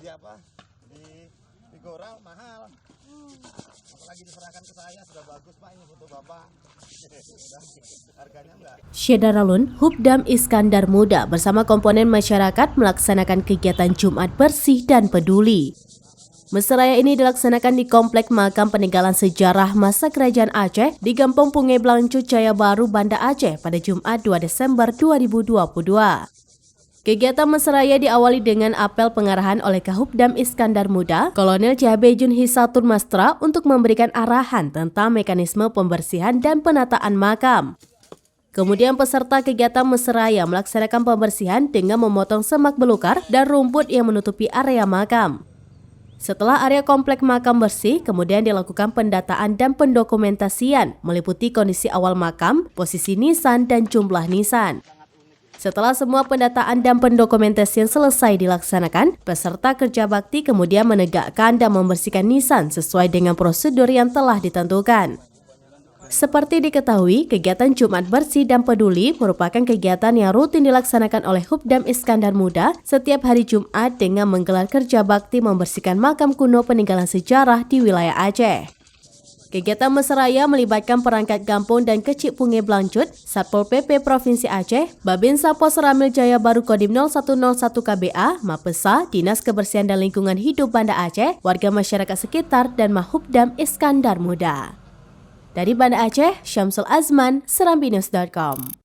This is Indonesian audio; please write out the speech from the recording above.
di apa? Di Gora mahal. Apalagi diserahkan ke saya sudah bagus Pak, ini foto Bapak. Harganya enggak. Syedaralun, Hubdam Iskandar Muda bersama komponen masyarakat melaksanakan kegiatan Jumat Bersih dan Peduli. Mesraya ini dilaksanakan di Komplek Makam Peninggalan Sejarah Masa Kerajaan Aceh di Gampong Pungai Blancut, Jaya Baru, Banda Aceh pada Jumat 2 Desember 2022. Kegiatan Mesraya diawali dengan apel pengarahan oleh Kahubdam Iskandar Muda, Kolonel CHB Jun Hisatur Mastra untuk memberikan arahan tentang mekanisme pembersihan dan penataan makam. Kemudian peserta kegiatan Mesraya melaksanakan pembersihan dengan memotong semak belukar dan rumput yang menutupi area makam. Setelah area komplek makam bersih, kemudian dilakukan pendataan dan pendokumentasian meliputi kondisi awal makam, posisi nisan, dan jumlah nisan. Setelah semua pendataan dan pendokumentasian selesai dilaksanakan, peserta kerja bakti kemudian menegakkan dan membersihkan nisan sesuai dengan prosedur yang telah ditentukan. Seperti diketahui, kegiatan Jumat Bersih dan Peduli merupakan kegiatan yang rutin dilaksanakan oleh Hubdam Iskandar Muda setiap hari Jumat dengan menggelar kerja bakti membersihkan makam kuno peninggalan sejarah di wilayah Aceh. Kegiatan Mesraya melibatkan perangkat Gampong dan Kecik Pungai Blancut, Satpol PP Provinsi Aceh, Babinsa Pos Ramil Jaya Baru Kodim 0101 KBA, Mapesa, Dinas Kebersihan dan Lingkungan Hidup Banda Aceh, warga masyarakat sekitar, dan Mahubdam Iskandar Muda. Dari Banda Aceh, Syamsul Azman, serambinews.com.